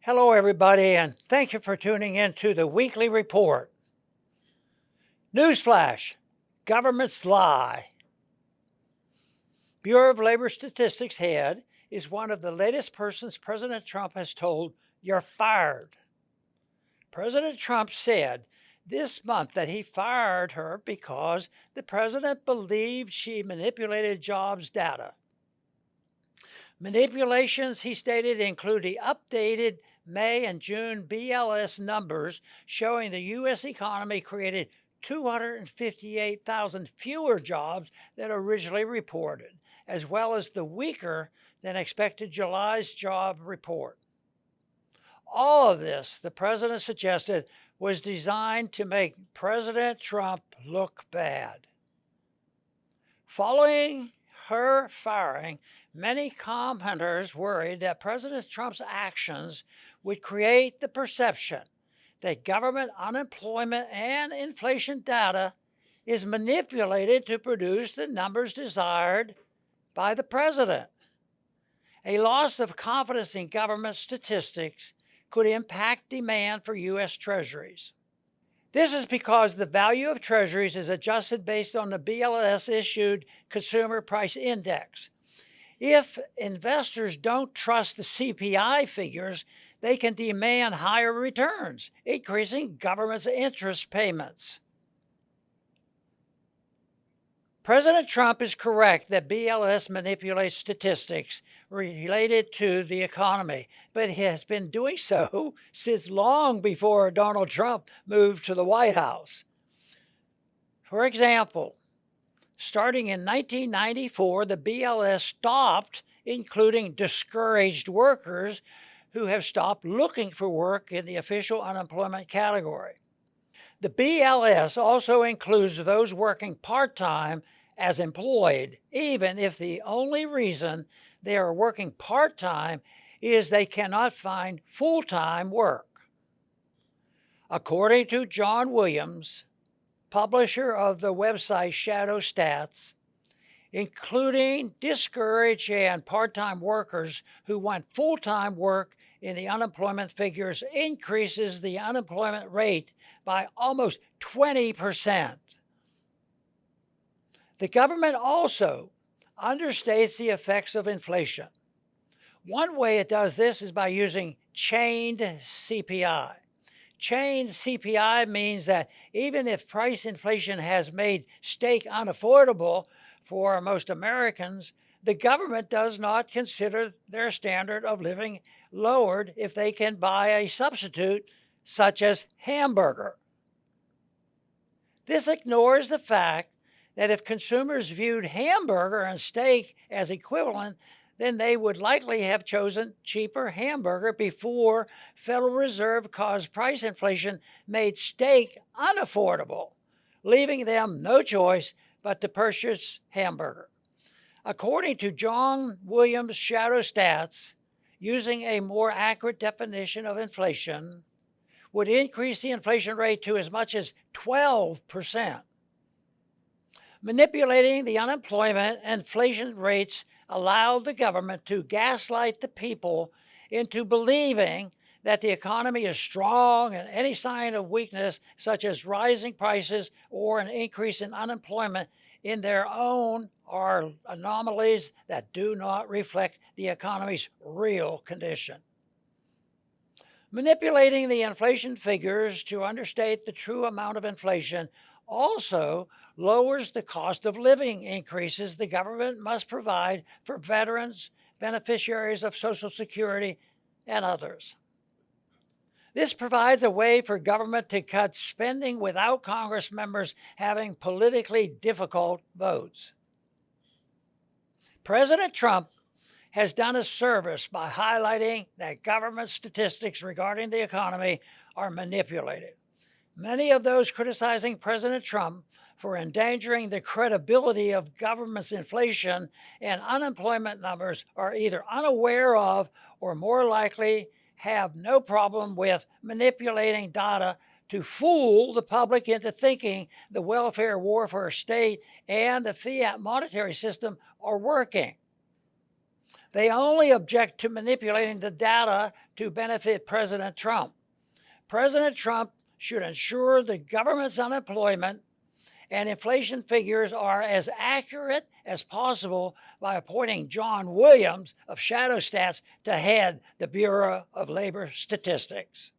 Hello, everybody, and thank you for tuning in to the weekly report. Newsflash, governments lie. Bureau of Labor Statistics head is one of the latest persons President Trump has told, "You're fired." President Trump said this month that he fired her because the president believed she manipulated jobs data. Manipulations, he stated, include the updated May and June BLS numbers showing the U.S. economy created 258,000 fewer jobs than originally reported, as well as the weaker than expected July's job report. All of this, the president suggested, was designed to make President Trump look bad. Following her firing, many commenters worried that President Trump's actions would create the perception that government unemployment and inflation data is manipulated to produce the numbers desired by the president. A loss of confidence in government statistics could impact demand for U.S. Treasuries. This is because the value of Treasuries is adjusted based on the BLS-issued Consumer Price Index. If investors don't trust the CPI figures, they can demand higher returns, increasing government's interest payments. President Trump is correct that BLS manipulates statistics related to the economy, but he has been doing so since long before Donald Trump moved to the White House. For example, starting in 1994, the BLS stopped including discouraged workers who have stopped looking for work in the official unemployment category. The BLS also includes those working part-time as employed, even if the only reason they are working part-time is they cannot find full-time work. According to John Williams, publisher of the website Shadow Stats, including discouraged and part-time workers who want full-time work in the unemployment figures increases the unemployment rate by almost 20%. The government also understates the effects of inflation. One way it does this is by using chained CPI. Chained CPI means that even if price inflation has made steak unaffordable for most Americans, the government does not consider their standard of living lowered if they can buy a substitute such as hamburger. This ignores the fact that if consumers viewed hamburger and steak as equivalent, then they would likely have chosen cheaper hamburger before Federal Reserve caused price inflation made steak unaffordable, leaving them no choice but to purchase hamburger. According to John Williams' Shadow Stats, using a more accurate definition of inflation would increase the inflation rate to as much as 12%. Manipulating the unemployment and inflation rates allowed the government to gaslight the people into believing that the economy is strong and any sign of weakness, such as rising prices or an increase in unemployment, in their own are anomalies that do not reflect the economy's real condition. Manipulating the inflation figures to understate the true amount of inflation also lowers the cost of living increases the government must provide for veterans, beneficiaries of Social Security, and others. This provides a way for government to cut spending without Congress members having politically difficult votes. President Trump has done a service by highlighting that government statistics regarding the economy are manipulated. Many of those criticizing President Trump for endangering the credibility of government's inflation and unemployment numbers are either unaware of or more likely have no problem with manipulating data to fool the public into thinking the welfare warfare state and the fiat monetary system are working. They only object to manipulating the data to benefit President Trump. President Trump should ensure the government's unemployment and inflation figures are as accurate as possible by appointing John Williams of Shadow Stats to head the Bureau of Labor Statistics.